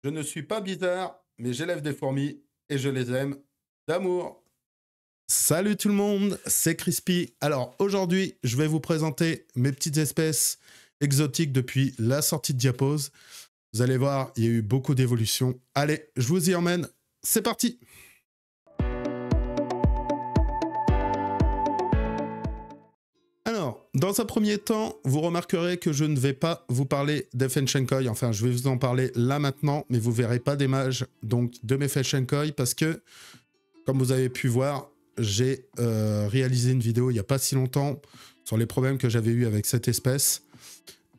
Je ne suis pas bizarre, mais j'élève des fourmis et je les aime d'amour. Salut tout le monde, c'est Crispy. Alors aujourd'hui, je vais vous présenter mes petites espèces exotiques depuis la sortie de Diapose. Vous allez voir, il y a eu beaucoup d'évolutions. Allez, je vous y emmène. C'est parti! Alors, dans un premier temps, vous remarquerez que je ne vais pas vous parler des Fenchenkoi. Enfin, je vais vous en parler là maintenant, mais vous verrez pas d'image donc de mes Fenchenkoi parce que, comme vous avez pu voir, j'ai réalisé une vidéo il n'y a pas si longtemps sur les problèmes que j'avais eu avec cette espèce.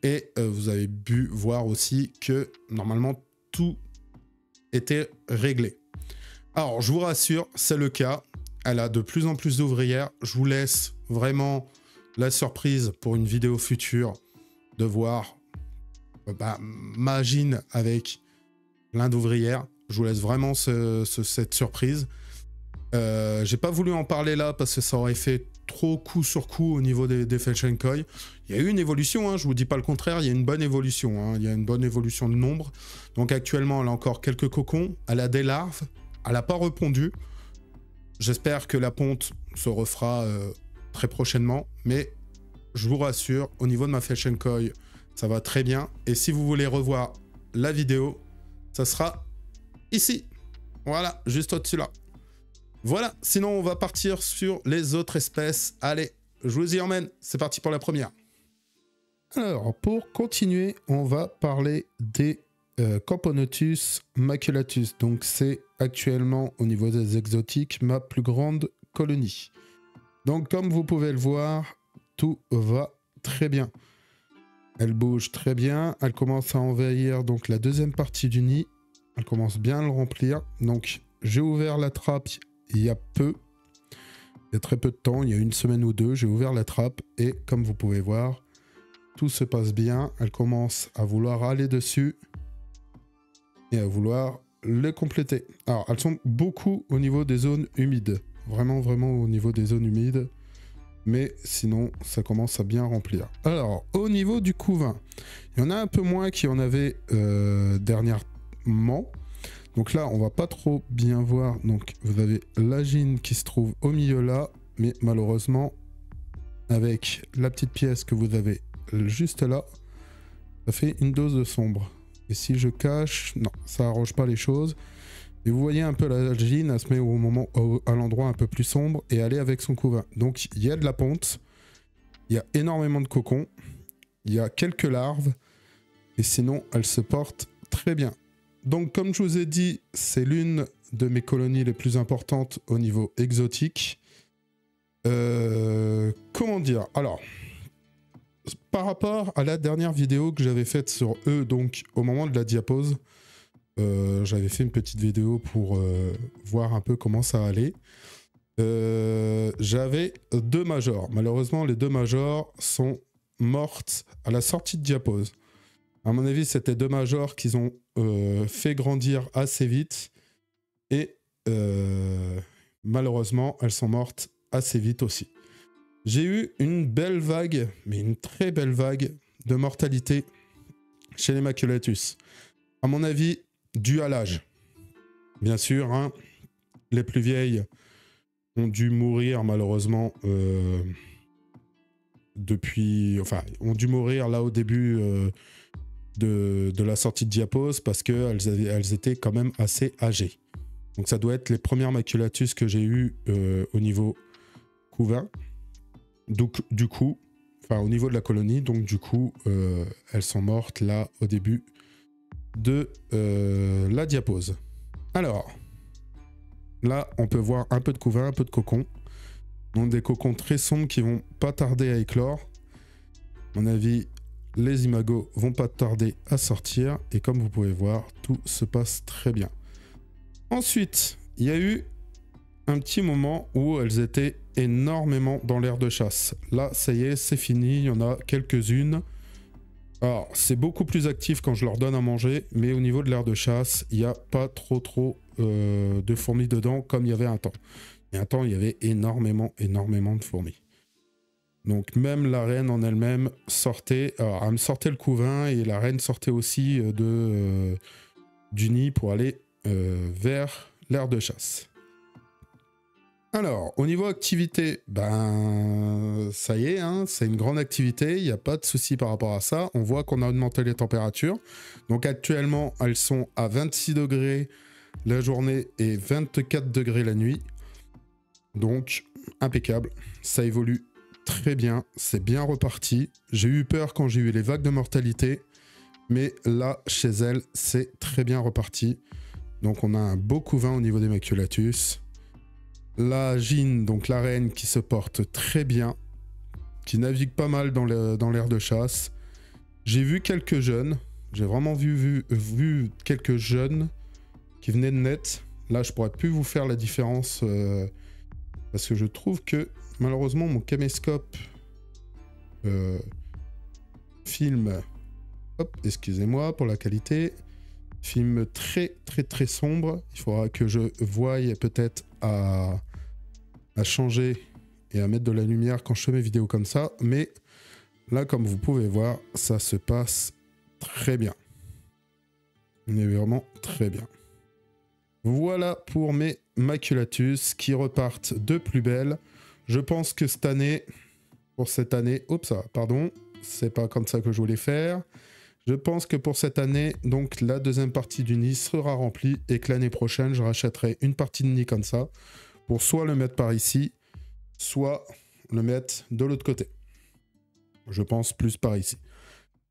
Et vous avez pu voir aussi que normalement tout était réglé. Alors, je vous rassure, c'est le cas. Elle a de plus en plus d'ouvrières. Je vous laisse vraiment la surprise pour une vidéo future de voir Magine avec plein d'ouvrières. Je vous laisse vraiment cette surprise. J'ai pas voulu en parler là parce que ça aurait fait trop coup sur coup au niveau des Fenchenkoi. Il y a eu une évolution, hein, je vous dis pas le contraire, il y a une bonne évolution. Hein, il y a une bonne évolution de nombre. Donc actuellement, elle a encore quelques cocons, elle a des larves, elle n'a pas répondu. J'espère que la ponte se refera très prochainement, mais je vous rassure, au niveau de ma Fenchenkoi, ça va très bien. Et si vous voulez revoir la vidéo, ça sera ici. Voilà, juste au-dessus là. Voilà, sinon on va partir sur les autres espèces. Allez, je vous y emmène. C'est parti pour la première. Alors, pour continuer, on va parler des Camponotus maculatus. Donc c'est actuellement, au niveau des exotiques, ma plus grande colonie. Donc comme vous pouvez le voir, tout va très bien. Elle bouge très bien. Elle commence à envahir donc la deuxième partie du nid. Elle commence bien à le remplir. Donc j'ai ouvert la trappe il y a peu. Il y a très peu de temps, il y a une semaine ou deux, j'ai ouvert la trappe et comme vous pouvez voir, tout se passe bien. Elle commence à vouloir aller dessus et à vouloir les compléter. Alors, elles sont beaucoup au niveau des zones humides. Vraiment, vraiment au niveau des zones humides. Mais sinon, ça commence à bien remplir. Alors, au niveau du couvain, il y en a un peu moins qui en avaient dernièrement. Donc là, on va pas trop bien voir. Donc, vous avez l'agine qui se trouve au milieu là. Mais malheureusement, avec la petite pièce que vous avez juste là, ça fait une dose de sombre. Et si je cache, non, ça arrange pas les choses. Et vous voyez un peu l'agine, elle se met à l'endroit un peu plus sombre et elle est avec son couvain. Donc il y a de la ponte, il y a énormément de cocons, il y a quelques larves, et sinon elle se porte très bien. Donc comme je vous ai dit, c'est l'une de mes colonies les plus importantes au niveau exotique. Comment dire? Alors, par rapport à la dernière vidéo que j'avais faite sur eux, donc au moment de la diapose, j'avais fait une petite vidéo pour voir un peu comment ça allait. J'avais deux majors. Malheureusement, les deux majors sont mortes à la sortie de diapose. À mon avis, c'était deux majors qu'ils ont fait grandir assez vite. Et malheureusement, elles sont mortes assez vite aussi. J'ai eu une belle vague, mais une très belle vague de mortalité chez les maculatus. À mon avis, dû à l'âge. Bien sûr, hein, les plus vieilles ont dû mourir malheureusement ont dû mourir là au début de la sortie de diapose parce qu'elles étaient quand même assez âgées. Donc ça doit être les premières maculatus que j'ai eues au niveau couvain. Donc du coup, enfin au niveau de la colonie, donc du coup, elles sont mortes là au début de la diapose. Alors, là, on peut voir un peu de couvain, un peu de cocon. Donc des cocons très sombres qui vont pas tarder à éclore. À mon avis, les imagos vont pas tarder à sortir. Et comme vous pouvez voir, tout se passe très bien. Ensuite, il y a eu un petit moment où elles étaient énormément dans l'aire de chasse. Là, ça y est, c'est fini. Il y en a quelques-unes. Alors, c'est beaucoup plus actif quand je leur donne à manger, mais au niveau de l'aire de chasse, il n'y a pas trop de fourmis dedans comme il y avait un temps. Il y a un temps, il y avait énormément de fourmis. Donc même la reine en elle-même sortait, alors elle me sortait le couvain et la reine sortait aussi du nid pour aller vers l'aire de chasse. Alors, au niveau activité, ben ça y est, hein, c'est une grande activité, il n'y a pas de souci par rapport à ça. On voit qu'on a augmenté les températures. Donc actuellement, elles sont à 26 degrés la journée et 24 degrés la nuit. Donc, impeccable. Ça évolue très bien, c'est bien reparti. J'ai eu peur quand j'ai eu les vagues de mortalité, mais là, chez elles, c'est très bien reparti. Donc, on a un beau couvain au niveau des maculatus. La Gine, donc la reine, qui se porte très bien, qui navigue pas mal dans l'aire de chasse. J'ai vu quelques jeunes, j'ai vraiment vu quelques jeunes qui venaient de net. Là, je pourrais plus vous faire la différence parce que je trouve que malheureusement mon caméscope filme, hop, excusez-moi pour la qualité, filme très sombre. Il faudra que je voie peut-être à changer et à mettre de la lumière quand je fais mes vidéos comme ça, mais là, comme vous pouvez voir, ça se passe très bien. Mais vraiment très bien. Voilà pour mes maculatus qui repartent de plus belle. Je pense que cette année, pour cette année, oups, pardon, c'est pas comme ça que je voulais faire. Je pense que pour cette année, donc la deuxième partie du nid sera remplie et que l'année prochaine, je rachèterai une partie de nid comme ça pour soit le mettre par ici, soit le mettre de l'autre côté. Je pense plus par ici.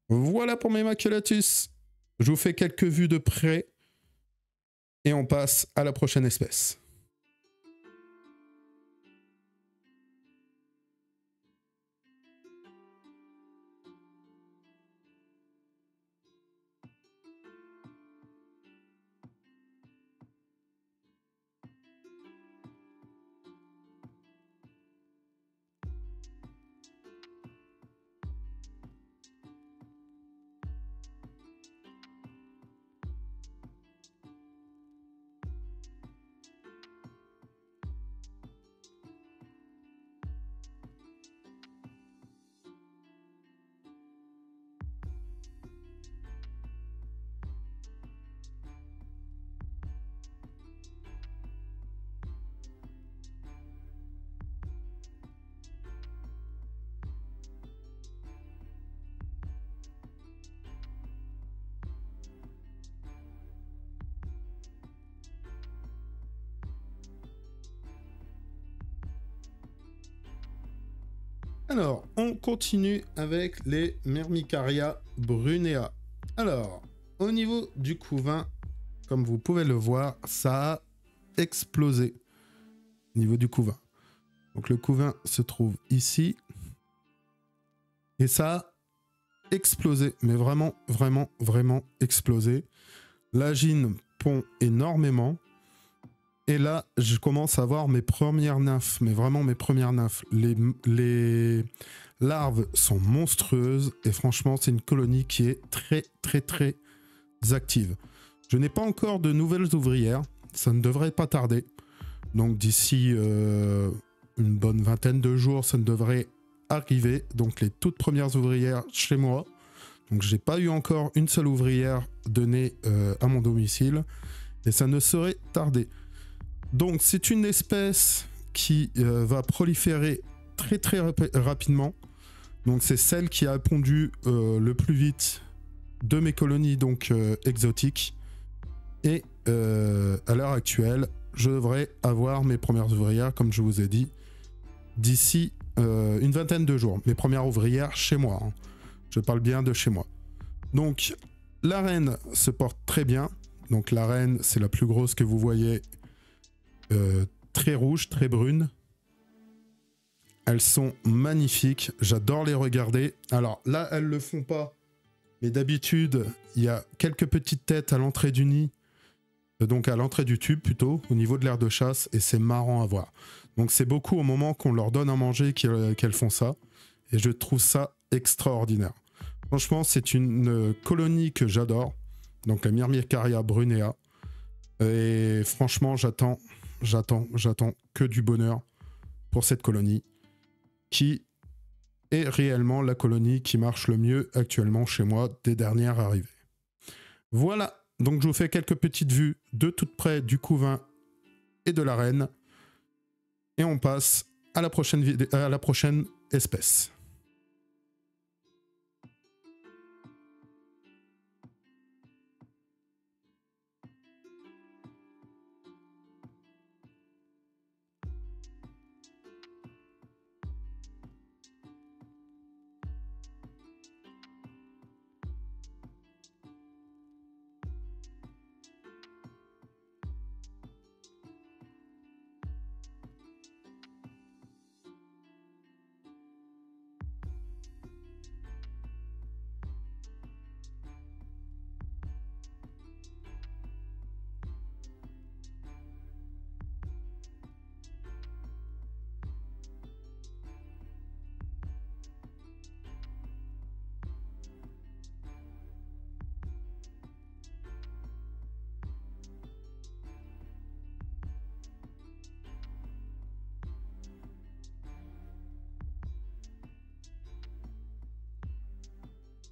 Voilà pour mes maculatus. Je vous fais quelques vues de près et on passe à la prochaine espèce. Alors, on continue avec les Myrmicaria brunea. Alors, au niveau du couvain, comme vous pouvez le voir, ça a explosé au niveau du couvain. Donc le couvain se trouve ici. Et ça a explosé, mais vraiment explosé. La Gine pond énormément. Et là, je commence à voir mes premières nymphes, mais vraiment mes premières nymphes. Les larves sont monstrueuses et franchement, c'est une colonie qui est très active. Je n'ai pas encore de nouvelles ouvrières, ça ne devrait pas tarder. Donc d'ici une bonne vingtaine de jours, ça ne devrait arriver. Donc les toutes premières ouvrières chez moi. Donc j'ai pas eu encore une seule ouvrière donnée à mon domicile et ça ne saurait tarder. Donc c'est une espèce qui va proliférer très rapidement. Donc c'est celle qui a pondu le plus vite de mes colonies donc exotiques. Et à l'heure actuelle, je devrais avoir mes premières ouvrières, comme je vous ai dit, d'ici une vingtaine de jours. Mes premières ouvrières chez moi. Hein. Je parle bien de chez moi. Donc la reine se porte très bien. Donc la reine, c'est la plus grosse que vous voyez. Très rouge, très brune. Elles sont magnifiques, j'adore les regarder. Alors là, elles le font pas, mais d'habitude, il y a quelques petites têtes à l'entrée du nid, donc à l'entrée du tube plutôt, au niveau de l'aire de chasse, et c'est marrant à voir. Donc c'est beaucoup au moment qu'on leur donne à manger qu'elles font ça, et je trouve ça extraordinaire. Franchement, c'est une colonie que j'adore, donc la Myrmicaria brunea, et franchement, j'attends que du bonheur pour cette colonie qui est réellement la colonie qui marche le mieux actuellement chez moi des dernières arrivées. Voilà donc je vous fais quelques petites vues de tout près du couvain et de l'arène. Et on passe à la prochaine espèce.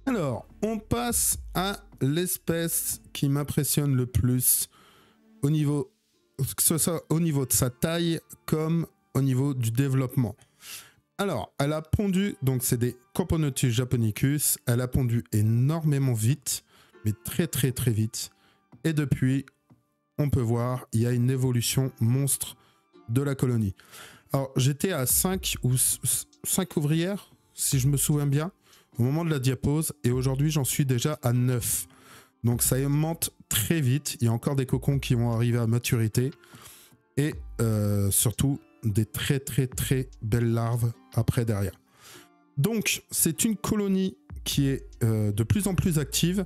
Alors, on passe à l'espèce qui m'impressionne le plus au niveau, que ce soit au niveau de sa taille comme au niveau du développement. Alors, elle a pondu, donc c'est des Camponotus japonicus, elle a pondu énormément vite, mais très très très vite. Et depuis, on peut voir, il y a une évolution monstre de la colonie. Alors, j'étais à 5 ouvrières, si je me souviens bien, au moment de la diapose, et aujourd'hui j'en suis déjà à 9. Donc ça monte très vite, il y a encore des cocons qui vont arriver à maturité, et surtout des très très très belles larves après derrière. Donc c'est une colonie qui est de plus en plus active.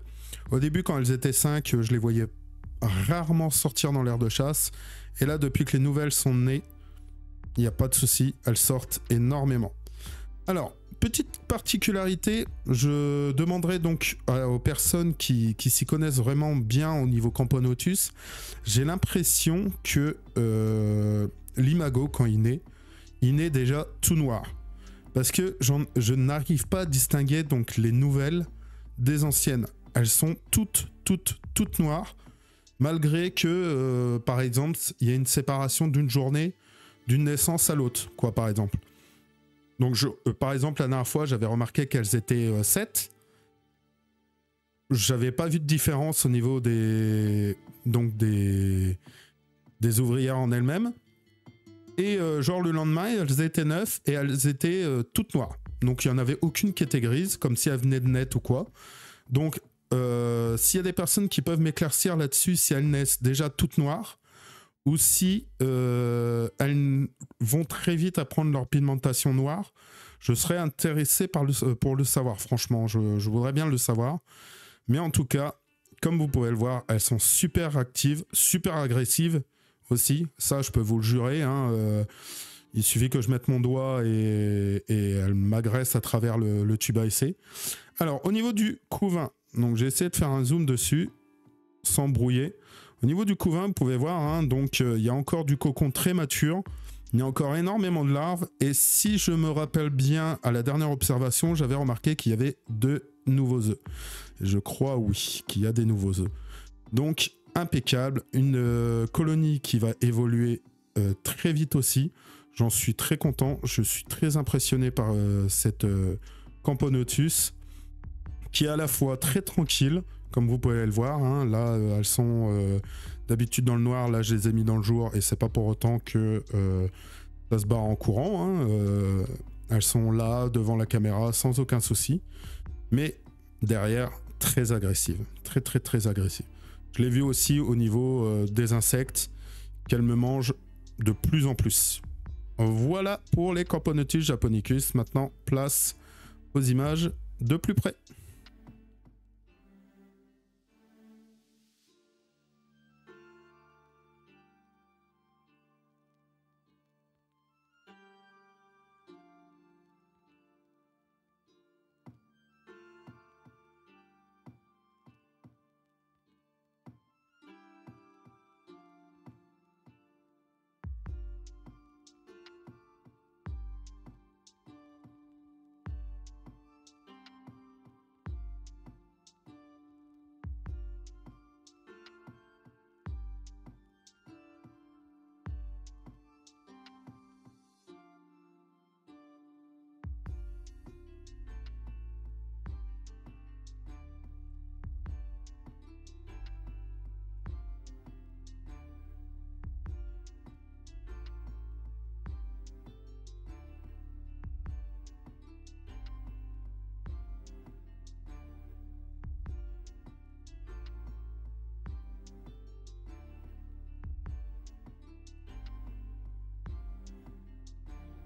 Au début quand elles étaient 5, je les voyais rarement sortir dans l'aire de chasse, et là depuis que les nouvelles sont nées, il n'y a pas de souci, elles sortent énormément. Alors, petite particularité, je demanderai donc aux personnes qui s'y connaissent vraiment bien au niveau Camponotus, j'ai l'impression que l'imago, quand il naît déjà tout noir. Parce que je n'arrive pas à distinguer donc les nouvelles des anciennes. Elles sont toutes noires, malgré que, par exemple, il y a une séparation d'une journée, d'une naissance à l'autre, quoi, par exemple. Donc, par exemple, la dernière fois, j'avais remarqué qu'elles étaient 7. J'avais pas vu de différence au niveau des ouvrières en elles-mêmes. Et genre le lendemain, elles étaient 9 et elles étaient toutes noires. Donc, il n'y en avait aucune qui était grise, comme si elles venaient de naître ou quoi. Donc, s'il y a des personnes qui peuvent m'éclaircir là-dessus, si elles naissent déjà toutes noires, ou si elles vont très vite apprendre leur pigmentation noire, je serais intéressé pour le savoir. Franchement, je voudrais bien le savoir. Mais en tout cas, comme vous pouvez le voir, elles sont super actives, super agressives aussi. Ça, je peux vous le jurer. Il suffit que je mette mon doigt et elles m'agressent à travers le tube à essai. Alors, au niveau du couvain, donc j'ai essayé de faire un zoom dessus sans brouiller. Au niveau du couvain, vous pouvez voir, donc il y a encore du cocon très mature, il y a encore énormément de larves, et si je me rappelle bien, à la dernière observation, j'avais remarqué qu'il y avait 2 nouveaux œufs. Je crois, oui, qu'il y a des nouveaux œufs. Donc, impeccable, une colonie qui va évoluer très vite aussi. J'en suis très content, je suis très impressionné par cette Camponotus, qui est à la fois très tranquille, comme vous pouvez le voir, là elles sont d'habitude dans le noir, là je les ai mis dans le jour et c'est pas pour autant que ça se barre en courant, elles sont là devant la caméra sans aucun souci, mais derrière très agressive, très agressive. Je l'ai vu aussi au niveau des insectes, qu'elles me mangent de plus en plus. Voilà pour les Camponotus japonicus. Maintenant place aux images de plus près.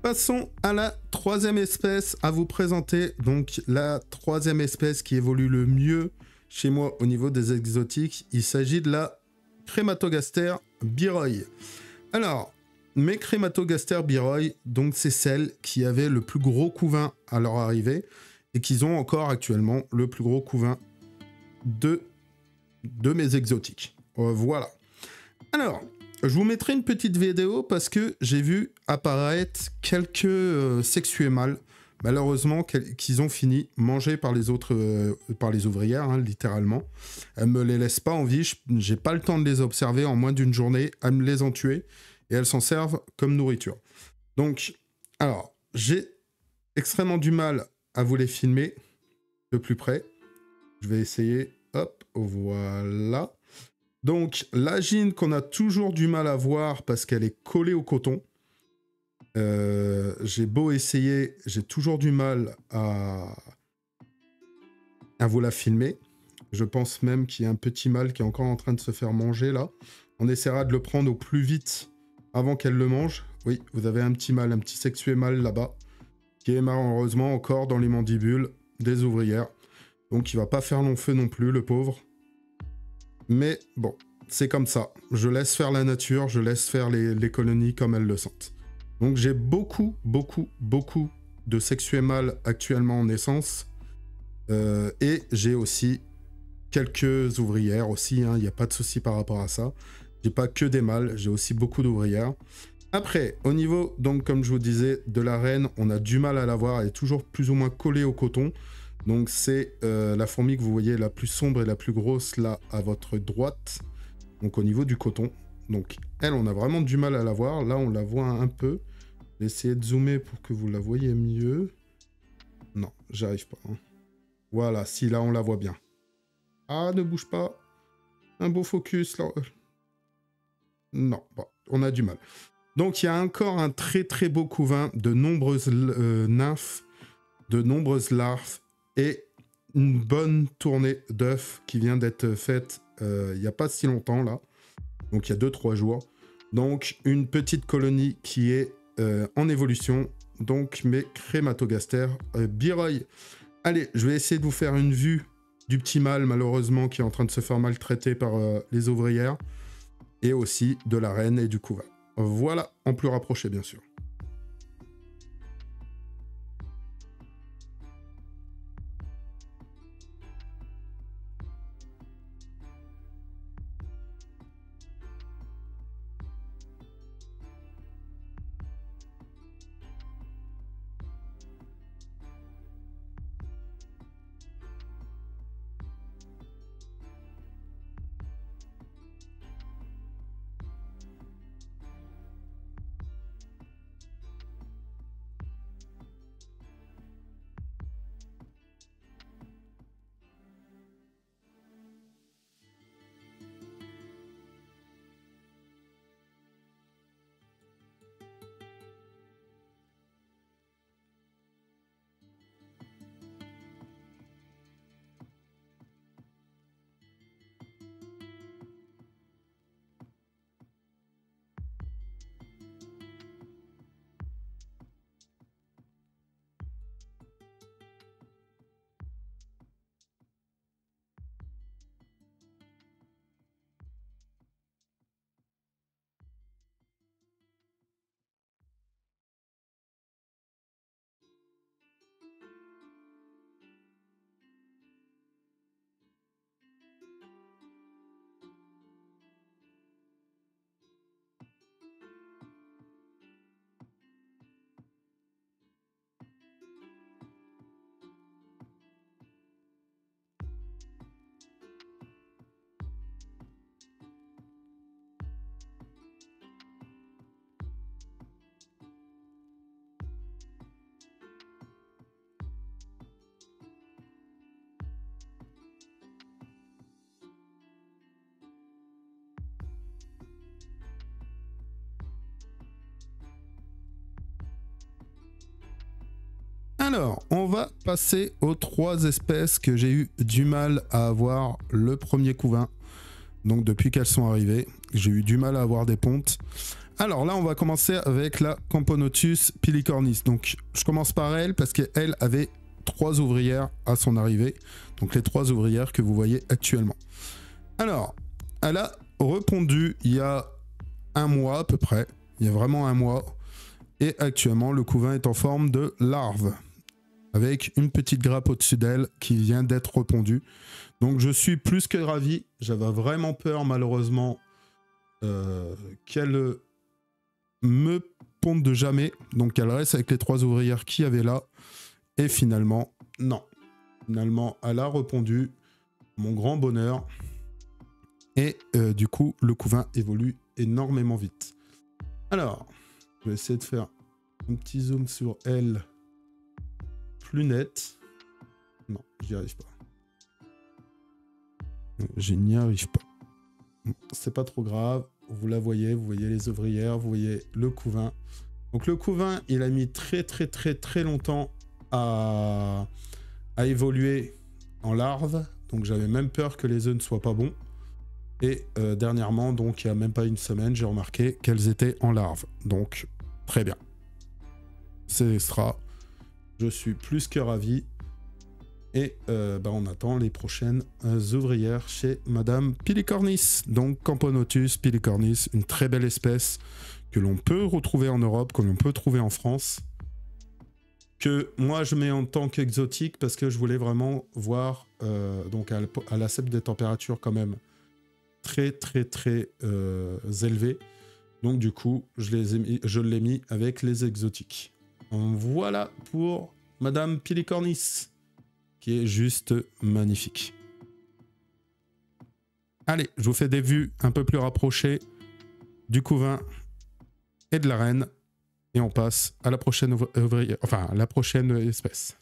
Passons à la troisième espèce à vous présenter. Donc la troisième espèce qui évolue le mieux chez moi au niveau des exotiques, il s'agit de la Crématogaster biroy. Alors, mes Crématogaster biroy, donc c'est celles qui avaient le plus gros couvain à leur arrivée et qui ont encore actuellement le plus gros couvain de mes exotiques. Voilà. Alors, je vous mettrai une petite vidéo parce que j'ai vu apparaître quelques sexués mâles, malheureusement, qu'ils ont fini mangés par les autres, par les ouvrières, hein, littéralement. Elles me les laissent pas en vie, j'ai pas le temps de les observer en moins d'une journée, elles me les ont tués et elles s'en servent comme nourriture. Donc, alors, j'ai extrêmement du mal à vous les filmer de plus près. Je vais essayer, hop, voilà. Donc, la gine qu'on a toujours du mal à voir parce qu'elle est collée au coton. J'ai beau essayer, j'ai toujours du mal à vous la filmer. Je pense même qu'il y a un petit mâle qui est encore en train de se faire manger là. On essaiera de le prendre au plus vite avant qu'elle le mange. Oui, vous avez un petit mâle, un petit sexué mâle là-bas, qui est malheureusement encore dans les mandibules des ouvrières. Donc il va pas faire long feu non plus, le pauvre. Mais bon, c'est comme ça. Je laisse faire la nature, je laisse faire les colonies comme elles le sentent. Donc j'ai beaucoup de sexués mâles actuellement en naissance. Et j'ai aussi quelques ouvrières aussi, il n'y a pas de souci par rapport à ça. J'ai pas que des mâles, j'ai aussi beaucoup d'ouvrières. Après, au niveau, donc comme je vous disais, de la reine, on a du mal à la voir, elle est toujours plus ou moins collée au coton. Donc c'est la fourmi que vous voyez la plus sombre et la plus grosse là à votre droite. Donc au niveau du coton. Donc elle, on a vraiment du mal à la voir. Là, on la voit un peu. Je vais essayer de zoomer pour que vous la voyez mieux. Non, j'arrive pas. Hein. Voilà, si là, on la voit bien. Ah, ne bouge pas. Un beau focus là. Non, bon, on a du mal. Donc il y a encore un très beau couvain de nombreuses nymphes, de nombreuses larves et une bonne tournée d'œufs qui vient d'être faite il n'y a pas si longtemps là, donc il y a 2-3 jours. Donc une petite colonie qui est en évolution, donc mes Crématogaster biroy. Allez, je vais essayer de vous faire une vue du petit mâle malheureusement qui est en train de se faire maltraiter par les ouvrières et aussi de la reine et du couvain. Voilà, en plus rapproché bien sûr. Alors, on va passer aux 3 espèces que j'ai eu du mal à avoir le premier couvain. Donc depuis qu'elles sont arrivées, j'ai eu du mal à avoir des pontes. Alors là, on va commencer avec la Camponotus pilicornis. Donc, je commence par elle parce qu'elle avait 3 ouvrières à son arrivée. Donc, les 3 ouvrières que vous voyez actuellement. Alors, elle a repondu il y a un mois à peu près. Il y a vraiment un mois. Et actuellement, le couvain est en forme de larve, avec une petite grappe au-dessus d'elle qui vient d'être repondue. Donc je suis plus que ravi. J'avais vraiment peur, malheureusement, qu'elle me ponde de jamais. Donc elle reste avec les 3 ouvrières qu'il y avait là. Et finalement, non. Finalement, elle a repondu. Mon grand bonheur. Et du coup, le couvain évolue énormément vite. Alors, je vais essayer de faire un petit zoom sur elle plus net. Non, j'y arrive pas. Je n'y arrive pas. C'est pas trop grave. Vous la voyez, vous voyez les ouvrières, vous voyez le couvain. Donc le couvain, il a mis très longtemps à évoluer en larve. Donc j'avais même peur que les œufs ne soient pas bons. Et dernièrement, donc il n'y a même pas une semaine, j'ai remarqué qu'elles étaient en larve. Donc très bien. C'est extra. Je suis plus que ravi. Et on attend les prochaines ouvrières chez Madame Pilicornis. Donc Camponotus pilicornis, une très belle espèce que l'on peut retrouver en Europe, que l'on peut trouver en France. Que moi je mets en tant qu'exotique parce que je voulais vraiment voir, donc elle accepte des températures quand même très élevées. Donc du coup, je l'ai mis avec les exotiques. Voilà pour Madame Pilicornis, qui est juste magnifique. Allez, je vous fais des vues un peu plus rapprochées du couvain et de la reine. Et on passe à la prochaine la prochaine espèce.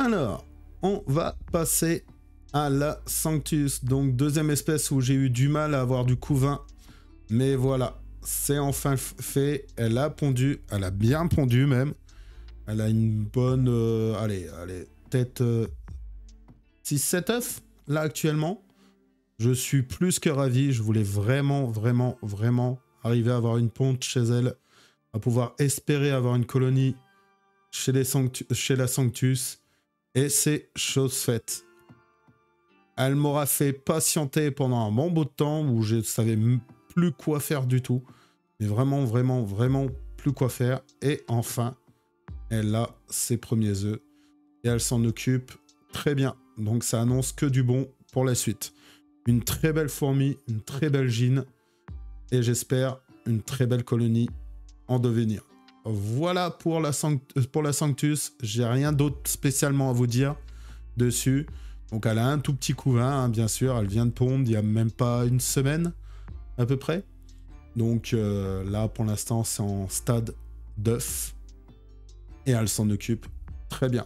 Alors, on va passer à la Sanctus, donc deuxième espèce où j'ai eu du mal à avoir du couvain. Mais voilà, c'est enfin fait. Elle a pondu, elle a bien pondu même. Elle a une bonne... allez, peut-être 6-7 œufs, là, actuellement. Je suis plus que ravi. Je voulais vraiment arriver à avoir une ponte chez elle, à pouvoir espérer avoir une colonie chez la Sanctus. Et c'est chose faite. Elle m'aura fait patienter pendant un bon bout de temps où je ne savais plus quoi faire du tout. Mais vraiment plus quoi faire. Et enfin, elle a ses premiers œufs. Et elle s'en occupe très bien. Donc ça annonce que du bon pour la suite. Une très belle fourmi, une très belle gine. Et j'espère une très belle colonie en devenir. Voilà pour la Sanctus. J'ai rien d'autre spécialement à vous dire dessus. Donc elle a un tout petit couvain, hein, bien sûr. Elle vient de pondre il n'y a même pas une semaine à peu près. Donc là pour l'instant c'est en stade d'œuf. Et elle s'en occupe très bien.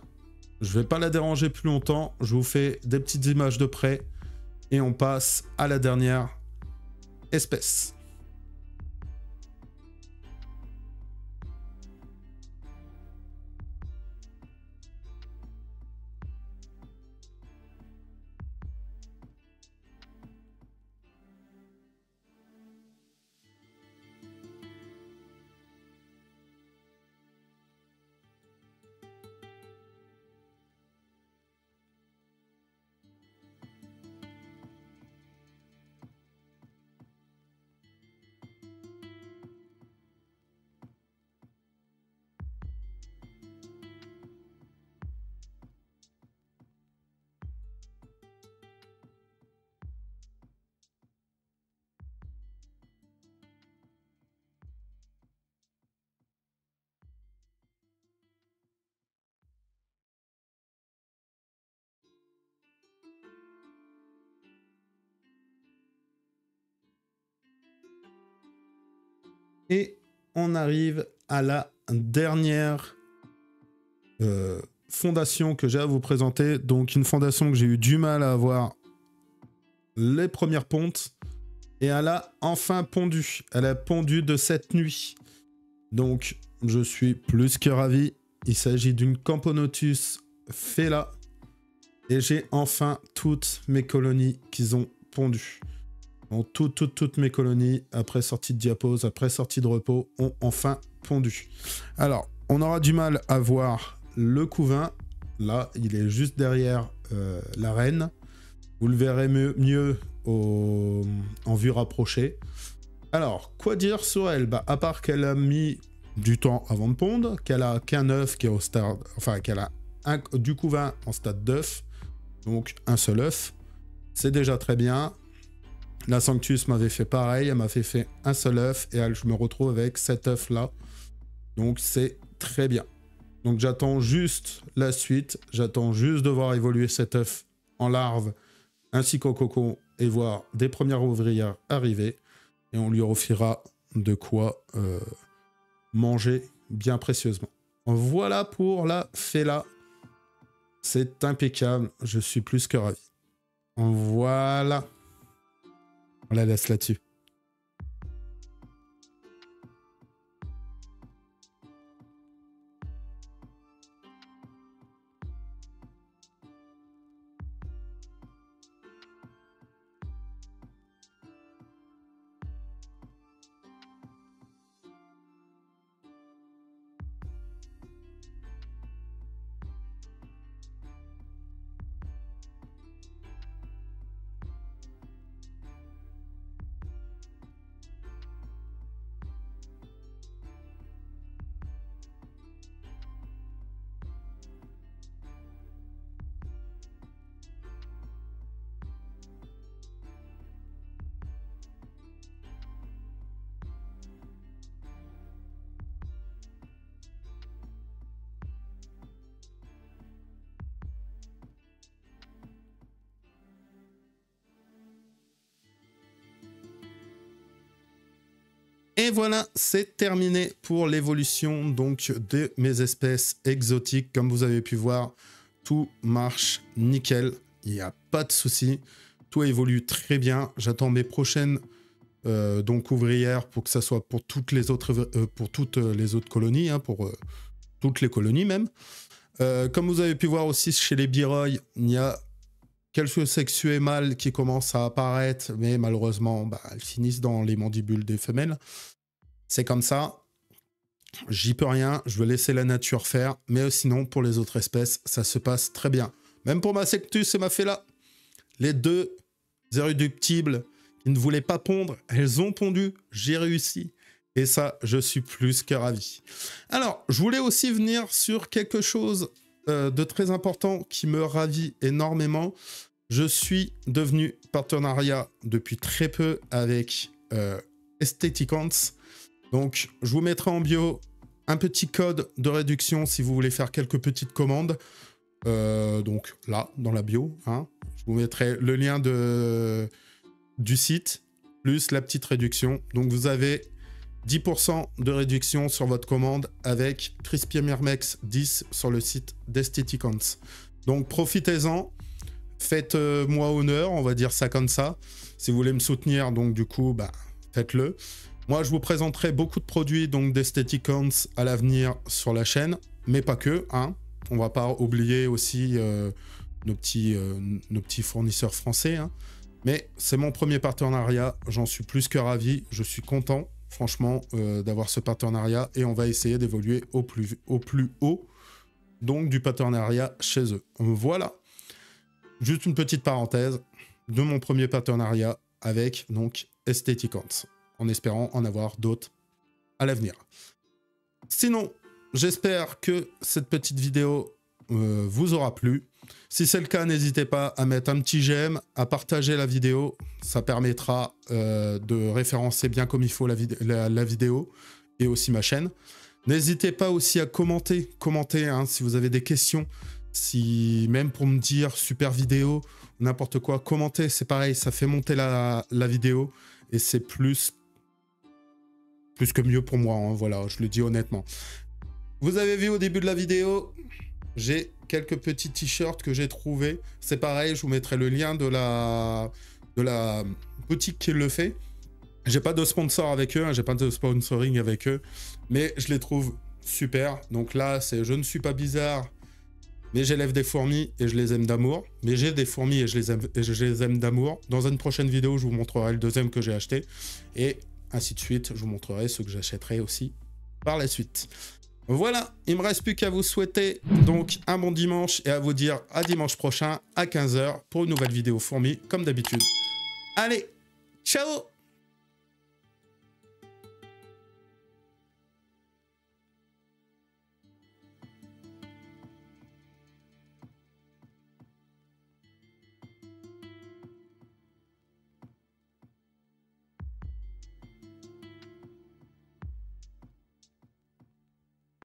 Je vais pas la déranger plus longtemps. Je vous fais des petites images de près. Et on passe à la dernière espèce. Et on arrive à la dernière fondation que j'ai à vous présenter. Donc une fondation que j'ai eu du mal à avoir les premières pontes. Et elle a enfin pondu. Elle a pondu de cette nuit. Donc je suis plus que ravi. Il s'agit d'une Camponotus Fela. Et j'ai enfin toutes mes colonies qui ont pondu. Donc toutes mes colonies, après sortie de diapose, après sortie de repos, ont enfin pondu. Alors, on aura du mal à voir le couvain. Là, il est juste derrière la reine. Vous le verrez mieux en vue rapprochée. Alors, quoi dire sur elle? Bah, à part qu'elle a mis du temps avant de pondre, qu'elle a qu'un œuf qui est au stade... Enfin, qu'elle a du couvain en stade d'œuf. Donc, un seul œuf. C'est déjà très bien. La Sanctus m'avait fait pareil, elle m'avait fait un seul œuf et je me retrouve avec cet œuf là. Donc c'est très bien. Donc j'attends juste la suite, j'attends juste de voir évoluer cet œuf en larve ainsi qu'au cocon et voir des premières ouvrières arriver et on lui offrira de quoi manger bien précieusement. Voilà pour la Fela. C'est impeccable, je suis plus que ravi. Voilà. On la laisse là-dessus. Et voilà, c'est terminé pour l'évolution donc de mes espèces exotiques. Comme vous avez pu voir, tout marche nickel. Il n'y a pas de souci. Tout évolue très bien. J'attends mes prochaines donc ouvrières pour que ça soit pour toutes les autres colonies, hein, pour toutes les colonies même. Comme vous avez pu voir aussi chez les Biroy, il y a quelques sexués mâles qui commencent à apparaître, mais malheureusement, elles finissent dans les mandibules des femelles. C'est comme ça. J'y peux rien. Je vais laisser la nature faire. Mais sinon, pour les autres espèces, ça se passe très bien. Même pour ma Sectus et ma Fela, les deux irréductibles qui ne voulaient pas pondre, elles ont pondu. J'ai réussi. Et ça, je suis plus que ravi. Alors, je voulais aussi venir sur quelque chose de très important qui me ravit énormément. Je suis devenu partenariat depuis très peu avec Aestheticons. Donc, je vous mettrai en bio un petit code de réduction si vous voulez faire quelques petites commandes. Donc là, dans la bio, hein, je vous mettrai le lien du site, plus la petite réduction. Donc, vous avez 10% de réduction sur votre commande avec Crispy Mirmex 10 sur le site d'Aestheticons. Donc, profitez-en. Faites-moi honneur, on va dire ça comme ça. Si vous voulez me soutenir, donc du coup, faites-le. Moi, je vous présenterai beaucoup de produits donc d'Aestheticons à l'avenir sur la chaîne, mais pas que, hein. On va pas oublier aussi nos petits fournisseurs français, hein. Mais c'est mon premier partenariat, j'en suis plus que ravi, je suis content, franchement, d'avoir ce partenariat et on va essayer d'évoluer au plus haut, donc du partenariat chez eux. Voilà. Juste une petite parenthèse de mon premier partenariat avec donc Aestheticons, en espérant en avoir d'autres à l'avenir. Sinon, j'espère que cette petite vidéo vous aura plu. Si c'est le cas, n'hésitez pas à mettre un petit j'aime, à partager la vidéo. Ça permettra de référencer bien comme il faut la vidéo et aussi ma chaîne. N'hésitez pas aussi à commenter hein, si vous avez des questions. Si même pour me dire super vidéo, n'importe quoi, commentez, c'est pareil, ça fait monter la vidéo et c'est plus plus que mieux pour moi, hein, voilà, je le dis honnêtement. Vous avez vu au début de la vidéo, j'ai quelques petits t-shirts que j'ai trouvés. C'est pareil, je vous mettrai le lien de la boutique qui le fait. J'ai pas de sponsor avec eux, hein, j'ai pas de sponsoring avec eux, mais je les trouve super. Donc là, c'est je ne suis pas bizarre, mais j'élève des fourmis et je les aime d'amour. Mais j'ai des fourmis et je les aime d'amour. Dans une prochaine vidéo, je vous montrerai le deuxième que j'ai acheté. Et ainsi de suite, je vous montrerai ceux que j'achèterai aussi par la suite. Voilà, il me reste plus qu'à vous souhaiter donc un bon dimanche et à vous dire à dimanche prochain à 15 h pour une nouvelle vidéo fourmi comme d'habitude. Allez, ciao!